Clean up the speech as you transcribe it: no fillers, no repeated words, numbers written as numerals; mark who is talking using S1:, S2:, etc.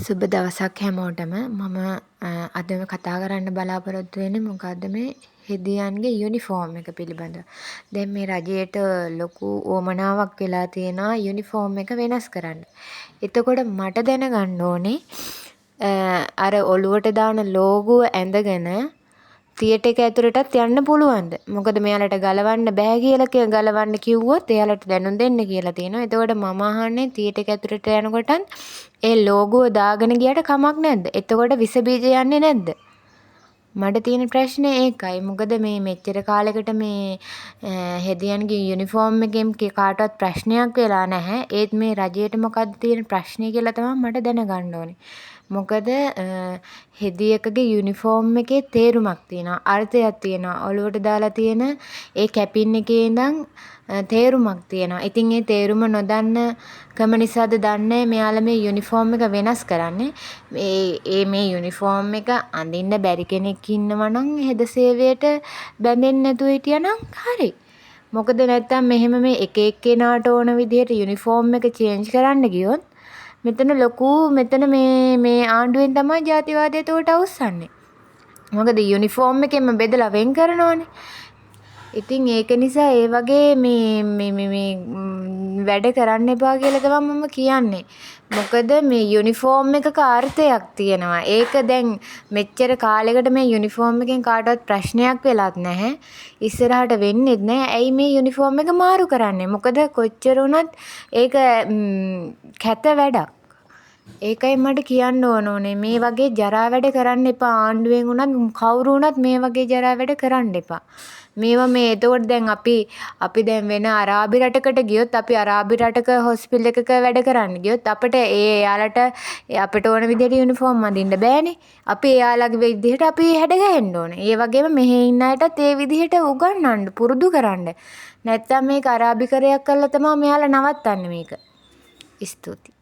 S1: සුබ දවසක් හැමෝටම. මම අද කතා කරන්න බලාපොරොත්තු වෙන්නේ මොකද්ද මේ හෙදියන්ගේ යුනිෆෝම් එක පිළිබඳව. දැන් මේ රජයට ලොකු උවමනාවක් වෙලා තියෙනවා යුනිෆෝම් එක වෙනස් කරන්න. එතකොට මට දැනගන්න ඕනේ අර ඔලුවට දාන ලෝගුව ඇඳගෙන තියටර් එක ඇතුළටත් යන්න පුළුවන්ද? මොකද මෙයාලට ගලවන්න බෑ කියලා ගලවන්න කිව්වොත් එයාලට දැනුම් දෙන්න කියලා තියෙනවා. එතකොට මම අහන්නේ තියටර් එක ඇතුළට යනකොටත් ඒ ලෝගුව දාගෙන ගියට කමක් නැද්ද? එතකොට විස බීජ යන්නේ නැද්ද? මට තියෙන ප්‍රශ්නේ ඒකයි. මොකද මේ මෙච්චර කාලෙකට මේ හෙදියන්ගේ යුනිෆෝම් එකෙන් කාටවත් ප්‍රශ්නයක් වෙලා නැහැ. ඒත් මේ රජයට මොකද්ද තියෙන ප්‍රශ්නේ කියලා තමයි මට දැනගන්න ඕනේ. මොකද හෙදියකගේ යුනිෆෝම් එකේ තේරුමක් තියෙනවා. අර්ථයක් තියෙනවා. ඔලුවට දාලා තියෙන ඒ කැපින් එකේ ඉඳන් තේරුමක් තියෙනවා. ඉතින් ඒ තේරුම නොදන්න කම නිසාද දන්නේ මෙයාලා මේ යුනිෆෝම් එක වෙනස් කරන්නේ. මේ යුනිෆෝම් එක අඳින්න බැරි කෙනෙක් ඉන්නවා නම් හෙද සේවයට බැඳෙන්නේ නැතුව හිටියනම් හරි. මොකද නැත්තම් මෙහෙම මේ එක එක්කෙනාට ඕන විදිහට යුනිෆෝම් එක චේන්ජ් කරන්න ගියොත් මෙතන මේ ආණ්ඩුවෙන් තමයි ජාතිවාදය එතකොට අවුස්සන්නේ. මොකද යුනිෆෝම් එකෙන්ම බෙදලා වෙන් කරනවානේ. ඉතින් ඒක නිසා ඒ වගේ මේ වැඩ කරන්න එපා කියලා තමයි මම කියන්නේ. මොකද මේ යුනිෆෝම් එකක අර්ථයක් තියෙනවා. ඒක දැන් මෙච්චර කාලෙකට මේ යුනිෆෝම් එකෙන් කාටවත් ප්‍රශ්නයක් වෙලත් නැහැ. ඉස්සරහට වෙන්නෙත් නැහැ. ඇයි මේ යුනිෆෝම් එක මාරු කරන්නේ? මොකද කොච්චර වුණත් ඒක කැත වැඩක්. ඒකයි මට කියන්න ඕනේ මේ වගේ ජරා වැඩ කරන්න එපා. ආණ්ඩුවෙන් උනත් කවුරු උනත් මේ වගේ ජරා වැඩ කරන්න එපා. මේවා මේ එතකොට දැන් අපි දැන් වෙන අරාබි රටකට ගියොත් අපි අරාබි රටක හොස්පිටල් එකක වැඩ කරන්න ගියොත් අපිට එයාලට අපිට ඕන විදිහට යුනිෆෝම් අඳින්න බෑනේ. අපි එයාලගේ විදිහට අපි හැඩ ගැහෙන්න ඕනේ. ඒ වගේම මෙහි ඉන්න අයටත් ඒ විදිහට උගන්වන්න පුරුදු කරන්න. නැත්තම් මේක අරාබිකරයක් කරලා තමයි මෙයාලා නවත්තන්නේ මේක. ස්තුතියි.